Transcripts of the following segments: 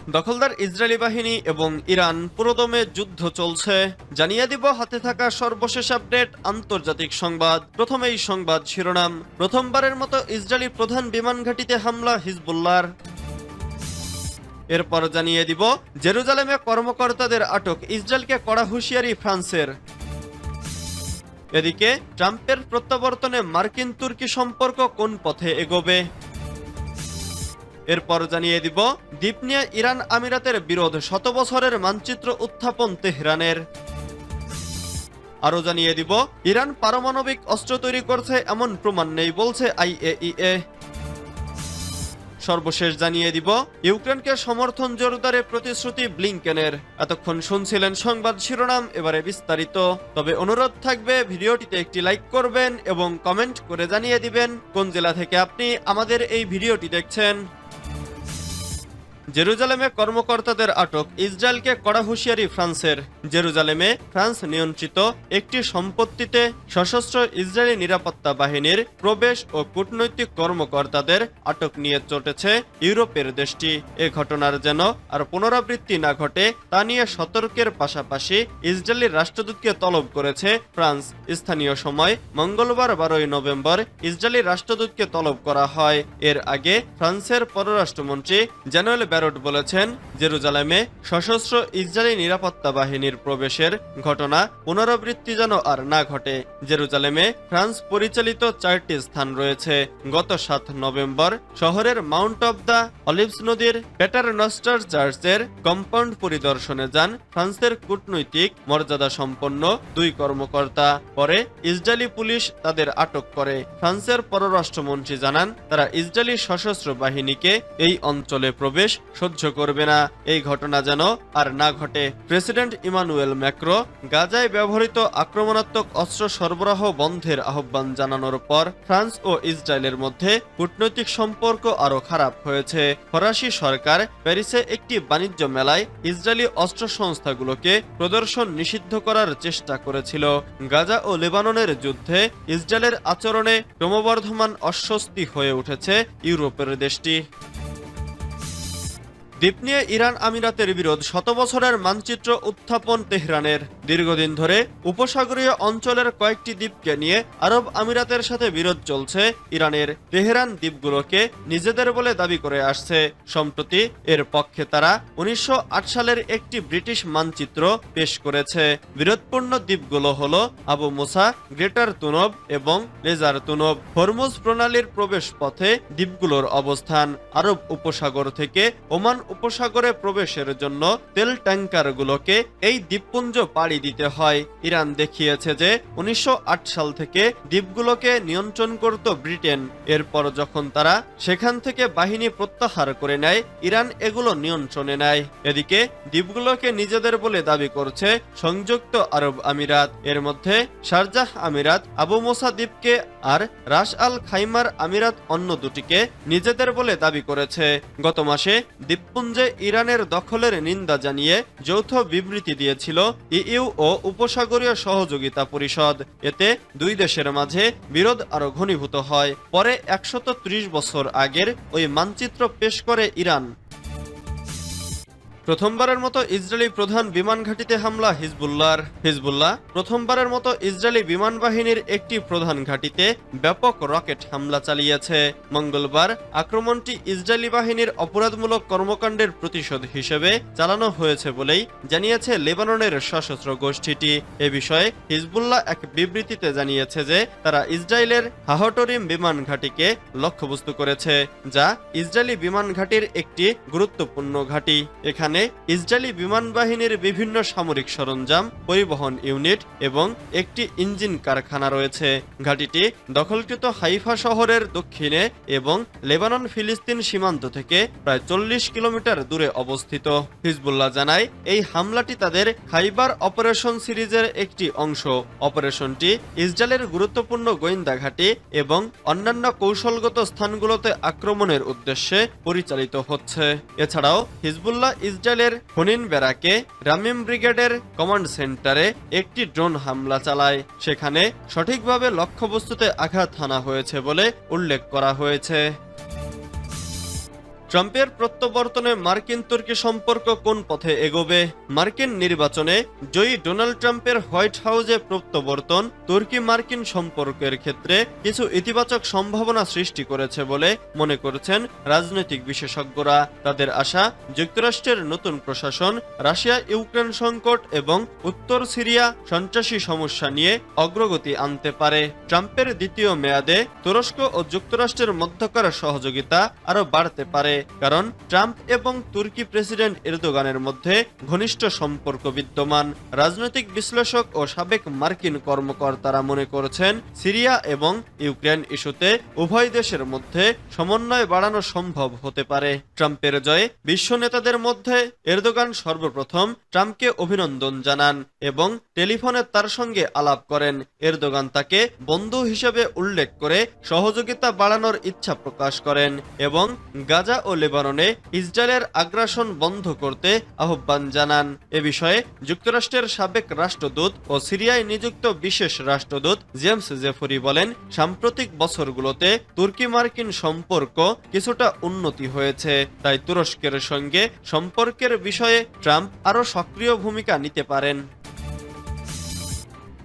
দখলদার ইসরায়েলি বাহিনী এবং ইরান পুরোদমে যুদ্ধ চলছে। জানিয়ে দিব হাতে থাকা সর্বশেষ আপডেট আন্তর্জাতিক সংবাদ। প্রথমেই সংবাদ শিরোনাম। প্রথমবারের মতো ইসরায়েলি প্রধান বিমান ঘাঁটিতে হামলা হিজবুল্লাহর। এরপর জানিয়ে দিব জেরুজালেমে কর্মকর্তাদের আটক, ইসরায়েলকে কড়া হুঁশিয়ারি ফ্রান্সের। এদিকে ট্রাম্পের প্রত্যাবর্তনে মার্কিন তুর্কি সম্পর্ক কোন পথে এগোবে। এরপর জানিয়ে দিব দ্বীপ নিয়ে ইরান আমিরাতের বিরোধ, শত বছরের মানচিত্র উত্থাপন তেহরানের। আরও জানিয়ে দিব ইরান পারমাণবিক অস্ত্র তৈরি করছে এমন প্রমাণ নেই বলছে IAEA। সর্বশেষ জানিয়ে দিব ইউক্রেনকে সমর্থন জোরদারে প্রতিশ্রুতি ব্লিংকেনের। এতক্ষণ শুনছিলেন সংবাদ শিরোনাম, এবারে বিস্তারিত। তবে অনুরোধ থাকবে ভিডিওটিতে একটি লাইক করবেন এবং কমেন্ট করে জানিয়ে দিবেন কোন জেলা থেকে আপনি আমাদের এই ভিডিওটি দেখছেন। জেরুজালেমে কর্মকর্তাদের আটক, ইসরায়েলকে কড়া হুঁশিয়ারি ফ্রান্সের। জেরুজালেমে ফ্রান্স নিয়ন্ত্রিত একটি সম্পত্তিতে সশস্ত্র ইসরায়েলি নিরাপত্তা বাহিনীর প্রবেশ ও কূটনৈতিক কর্মকর্তাদের আটক নিয়ে চটেছে ইউরোপের দেশটি। এ ঘটনার যেন আর পুনরাবৃত্তি না ঘটে তা নিয়ে সতর্কের পাশাপাশি ইসরায়েলি রাষ্ট্রদূতকে তলব করেছে ফ্রান্স। স্থানীয় সময় মঙ্গলবার 12 নভেম্বর ইসরায়েলি রাষ্ট্রদূতকে তলব করা হয়। এর আগে ফ্রান্সের পররাষ্ট্রমন্ত্রী জেনুয়েল ব্যারট বলেছেন জেরুজালেমে সশস্ত্র ইসরায়েলি নিরাপত্তা বাহিনীর প্রবেশের ঘটনা পুনরাবৃত্তি যেন আর না ঘটে। জেরুজালেমে ফ্রান্স পরিচালিত 4টি স্থান রয়েছে। গত 7 নভেম্বর শহরের মাউন্ট অব দ্য অলিভস নদীর পেটারনস্টার চার্চের কম্পাউন্ড পরিদর্শনে যান ফ্রান্সের কূটনৈতিক মর্যাদা সম্পন্ন 2 কর্মকর্তা। পরে ইসরায়েলি পুলিশ তাদের আটক করে। ফ্রান্সের পররাষ্ট্রমন্ত্রী জানান তারা ইসরায়েলি সশস্ত্র বাহিনীকে এই অঞ্চলে প্রবেশ সহ্য করবে না। এই ঘটনা যেন আর না ঘটে। প্রেসিডেন্ট ইমানুয়েল ম্যাক্রো গাজায় ব্যবহৃত আক্রমণাত্মক অস্ত্র সরবরাহ বন্ধের আহ্বান জানানোর পর ফ্রান্স ও ইসরায়েলের মধ্যে কূটনৈতিক সম্পর্ক আরো খারাপ হয়েছে। ফরাসি সরকার প্যারিসে একটি বাণিজ্য মেলায় ইসরায়েলি অস্ত্র সংস্থাগুলোকে প্রদর্শন নিষিদ্ধ করার চেষ্টা করেছিল। গাজা ও লেবাননের যুদ্ধে ইসরায়েলের আচরণে ক্রমবর্ধমান অস্বস্তি হয়ে উঠেছে ইউরোপের দেশটি। দ্বীপ নিয়ে ইরান আমিরাতের বিরোধ, শত বছরের মানচিত্র উত্থাপন তেহরানের। দীর্ঘদিন ধরে উপসাগরীয় অঞ্চলের কয়েকটি দ্বীপকে নিয়ে আরব আমিরাতের সাথে বিরোধ চলছে ইরানের। তেহরান দ্বীপগুলোকে নিজেদের বলে দাবি করে আসছে। সম্প্রতি এর পক্ষে তারা 1908 সালের একটি ব্রিটিশ মানচিত্র পেশ করেছে। বিরোধপূর্ণ দ্বীপগুলো হল আবু মুসা, গ্রেটার তুনব এবং লেজার তুনব। হরমুজ প্রণালীর প্রবেশ পথে দ্বীপগুলোর অবস্থান। আরব উপসাগর থেকে ওমান উপসাগরে প্রবেশের জন্য তেল ট্যাঙ্কারগুলোকে এই দ্বীপপুঞ্জ পাড়ি দিতে হয়। ইরান দেখিয়েছে যে 1908 সাল থেকে দ্বীপগুলোকে নিয়ন্ত্রণ করত ব্রিটেন। এরপর যখন তারা সেখান থেকে বাহিনী প্রত্যাহার করে নেয়, ইরান এগুলো নিয়ন্ত্রণে নেয়। এদিকে দ্বীপগুলোকে নিজেদের বলে দাবি করছে সংযুক্ত আরব আমিরাত। এর মধ্যে শারজাহ আমিরাত আবু মুসা দ্বীপকে আর রাস আল খাইমার আমিরাত অন্য দুটিকে নিজেদের বলে দাবি করেছে। গত মাসে দ্বীপপুঞ্জে ইরানের দখলের নিন্দা জানিয়ে যৌথ বিবৃতি দিয়েছিল ইইউ ও উপসাগরীয় সহযোগিতা পরিষদ। এতে দুই দেশের মাঝে বিরোধ আরো ঘনীভূত হয়। পরে 130 বছর আগের ওই মানচিত্র পেশ করে ইরান। প্রথমবারের মতো ইসরায়েলি প্রধান বিমান ঘাঁটিতে হামলা হিজবুল্লাহ প্রথমবারের মতো ইসরায়েলি বিমান বাহিনীর একটি প্রধান ঘাঁটিতে ব্যাপক রকেট হামলা চালিয়েছে। মঙ্গলবার আক্রমণটি ইসরায়েলি বাহিনীর অপরাধমূলক কর্মকাণ্ডের প্রতিশোধ হিসেবে চালানো হয়েছে বলেই জানিয়েছে লেবাননের সশস্ত্র গোষ্ঠীটি। এ বিষয়ে হিজবুল্লাহ এক বিবৃতিতে জানিয়েছে যে তারা ইসরায়েলের হাহটরিম বিমান ঘাঁটিকে লক্ষ্যবস্তু করেছে, যা ইসরায়েলি বিমান ঘাঁটির একটি গুরুত্বপূর্ণ ঘাঁটি। এখানে ইসরায়েলি বিমান বাহিনীর বিভিন্ন সামরিক সরঞ্জাম, পরিবহন ইউনিট এবং একটি ইঞ্জিন কারখানা রয়েছে। ঘাঁটিটি দখলকৃত হাইফা শহরের দক্ষিণে এবং লেবানন ফিলিস্তিন সীমান্ত থেকে প্রায় 40 কিলোমিটার দূরে অবস্থিত। হিজবুল্লাহ জানায় এই হামলাটি তাদের খাইবার অপারেশন সিরিজের একটি অংশ। অপারেশনটি ইসরায়েলের গুরুত্বপূর্ণ গোয়েন্দা ঘাঁটি এবং অন্যান্য কৌশলগত স্থানগুলোতে আক্রমণের উদ্দেশ্যে পরিচালিত হচ্ছে। এছাড়াও হিজবুল্লাহ ইসরায়েলের হুনিন বেরাকে রামিম ব্রিগেডের কমান্ড সেন্টারে একটি ড্রোন হামলা চালায়। সেখানে সঠিকভাবে লক্ষ্যবস্তুতে আঘাত হানা হয়েছে বলে উল্লেখ করা হয়েছে। ট্রাম্পের প্রত্যাবর্তনে মার্কিন তুর্কি সম্পর্ক কোন পথে এগোবে? মার্কিন নির্বাচনে জয়ী ডোনাল্ড ট্রাম্পের হোয়াইট হাউসে প্রত্যাবর্তন তুর্কি মার্কিন সম্পর্কের ক্ষেত্রে কিছু ইতিবাচক সম্ভাবনা সৃষ্টি করেছে বলে মনে করছেন রাজনৈতিক বিশেষজ্ঞরা। তাদের আশা, যুক্তরাষ্ট্রের নতুন প্রশাসন রাশিয়া ইউক্রেন সংকট এবং উত্তর সিরিয়া সন্ত্রাসী সমস্যা নিয়ে অগ্রগতি আনতে পারে। ট্রাম্পের দ্বিতীয় মেয়াদে তুরস্ক ও যুক্তরাষ্ট্রের মধ্যকার সহযোগিতা আরও বাড়তে পারে, কারণ ট্রাম্প এবং তুর্কি প্রেসিডেন্ট এরদোগানের মধ্যে ঘনিষ্ঠ সম্পর্ক বিদ্যমান। রাজনৈতিক বিশ্লেষক ও সাবেক মার্কিন কর্মকর্তারা মনে করছেন সিরিয়া এবং ইউক্রেন ইস্যুতে উভয় দেশের মধ্যে সমন্বয় বাড়ানো সম্ভব হতে পারে। ট্রাম্পের জয়ে বিশ্ব নেতাদের মধ্যে এরদোগান সর্বপ্রথম ট্রাম্পকে অভিনন্দন জানান এবং টেলিফোনে তার সঙ্গে আলাপ করেন। এরদোগান তাকে বন্ধু হিসেবে উল্লেখ করে সহযোগিতা বাড়ানোর ইচ্ছা প্রকাশ করেন এবং গাজা ও লেবাননে ইসরায়েলের আগ্রাসন বন্ধ করতে আহ্বান জানান। এ বিষয়ে যুক্তরাষ্ট্রের সাবেক রাষ্ট্রদূত ও সিরিয়ায় নিযুক্ত বিশেষ রাষ্ট্রদূত জেমস জেফরি বলেন, সাম্প্রতিক বছরগুলোতে তুর্কি মার্কিন সম্পর্ক কিছুটা উন্নতি হয়েছে, তাই তুরস্কের সঙ্গে সম্পর্কের বিষয়ে ট্রাম্প আরও সক্রিয় ভূমিকা নিতে পারেন।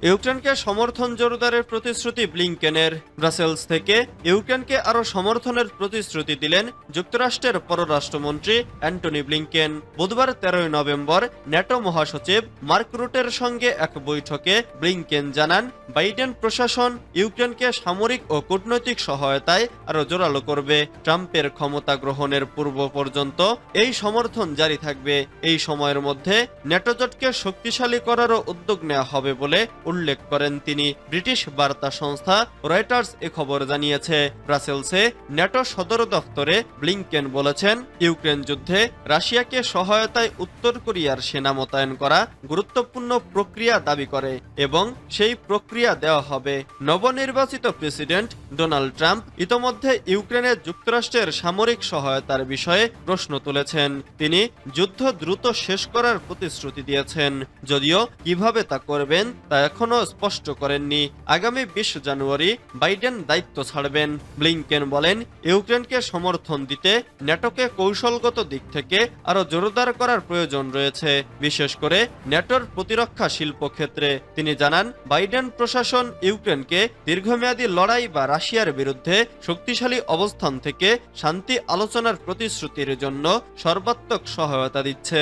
ইউক্রেনকে সমর্থন জোরদারের প্রতিশ্রুতি ব্লিংকেনের। ব্রাসেলস থেকে ইউক্রেনকে আরও সমর্থনের প্রতিশ্রুতি দিলেন যুক্তরাষ্ট্রের পররাষ্ট্রমন্ত্রী অ্যান্টনি ব্লিংকেন। বুধবার 13 নভেম্বর ন্যাটো মহাসচিব মার্ক রুটের সঙ্গে এক বৈঠকে ব্লিংকেন জানান, বাইডেন প্রশাসন ইউক্রেনকে সামরিক ও কূটনৈতিক সহায়তায় আরও জোরালো করবে। ট্রাম্পের ক্ষমতা গ্রহণের পূর্ব পর্যন্ত এই সমর্থন জারি থাকবে। এই সময়ের মধ্যে ন্যাটো জোটকে শক্তিশালী করারও উদ্যোগ নেওয়া হবে বলে উল্লেখ করেন তিনি। ব্রিটিশ বার্তা সংস্থা রয়টার্স এ খবর জানিয়েছে। ব্রাসেলসে ন্যাটো সদর দফতরে ব্লিংকেন বলেছেন, ইউক্রেন যুদ্ধে রাশিয়াকে সহায়তায় উত্তর কোরিয়ার সেনা মোতায়েন করা গুরুত্বপূর্ণ প্রক্রিয়া দাবি করে এবং সেই প্রক্রিয়া দেওয়া হবে। নবনির্বাচিত প্রেসিডেন্ট ডোনাল্ড ট্রাম্প ইতোমধ্যে ইউক্রেনে যুক্তরাষ্ট্রের সামরিক সহায়তার বিষয়ে প্রশ্ন তুলেছেন। তিনি যুদ্ধ দ্রুত শেষ করার প্রতিশ্রুতি দিয়েছেন, যদিও কিভাবে তা করবেন তা এখনো স্পষ্ট করেননি। আগামী 20 জানুয়ারি বাইডেন দায়িত্ব ছাড়বেন। ব্লিংকেন বলেন, ইউক্রেনকে সমর্থন দিতে ন্যাটোকে কৌশলগত দিক থেকে আরও জোরদার করার প্রয়োজন রয়েছে, বিশেষ করে ন্যাটোর প্রতিরক্ষা শিল্প ক্ষেত্রে। তিনি জানান, বাইডেন প্রশাসন ইউক্রেনকে দীর্ঘমেয়াদী লড়াই বা রাশিয়ার বিরুদ্ধে শক্তিশালী অবস্থান থেকে শান্তি আলোচনার প্রতিশ্রুতির জন্য সর্বাত্মক সহায়তা দিচ্ছে।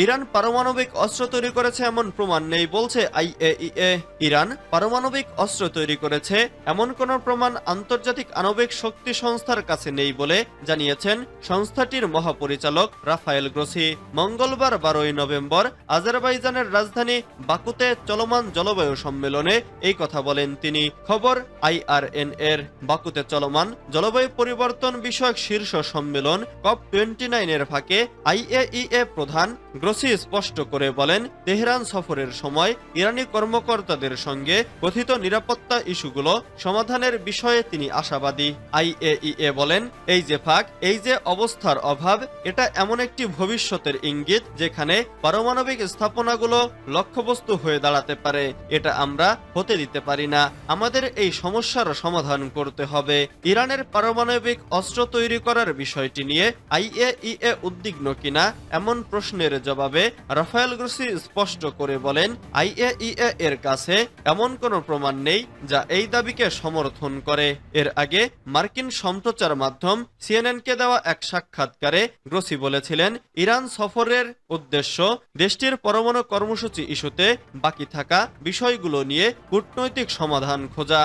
ইরান পারমাণবিক অস্ত্র তৈরি করেছে এমন প্রমাণ নেই বলছে আইএইএ। ইরান পারমাণবিক অস্ত্র তৈরি করেছে এমন কোনো প্রমাণ আন্তর্জাতিক আণবিক শক্তি সংস্থার কাছে নেই বলে জানিয়েছেন সংস্থাটির মহাপরিচালক রাফায়েল গ্রোসি। মঙ্গলবার 12 নভেম্বর আজারবাইজানের রাজধানী বাকুতে চলমান জলবায়ু সম্মেলনে এই কথা বলেন তিনি। খবর IRN এর। বাকুতে চলমান জলবায়ু পরিবর্তন বিষয়ক শীর্ষ সম্মেলন COP29 এর ফাঁকে আইএইএ প্রধান গ্রোসি স্পষ্ট করে বলেন, তেহরান সফরের সময় ইরানি কর্মকর্তাদের সঙ্গে কথিত নিরাপত্তা ইস্যুগুলো সমাধানের বিষয়ে তিনি আশাবাদী। আইএইএ বলেন, এই যে ফাঁক, এই যে অবস্থার অভাব, এটা এমন একটি ভবিষ্যতের ইঙ্গিত যেখানে পারমাণবিক স্থাপনাগুলো লক্ষ্যবস্তু হয়ে দাঁড়াতে পারে। এটা আমরা হতে দিতে পারি না। আমাদের এই সমস্যার সমাধান করতে হবে। ইরানের পারমাণবিক অস্ত্র তৈরি করার বিষয়টি নিয়ে আইএইএ উদ্বিগ্ন কিনা এমন প্রশ্নের জবাবে রাফায়েল গ্রোসি স্পষ্ট করে বলেন, আইএইএ এর কাছে এমন কোনো প্রমাণ নেই যা এই দাবিকে সমর্থন করে। এর আগে মার্কিন সম্প্রচার মাধ্যম সিএনএনকে দেওয়া এক সাক্ষাৎকারে গ্রোসি বলেছিলেন, ইরান সফরের উদ্দেশ্য দেশটির পরমাণু কর্মসূচি ইস্যুতে বাকি থাকা বিষয়গুলো নিয়ে কূটনৈতিক সমাধান খোঁজা।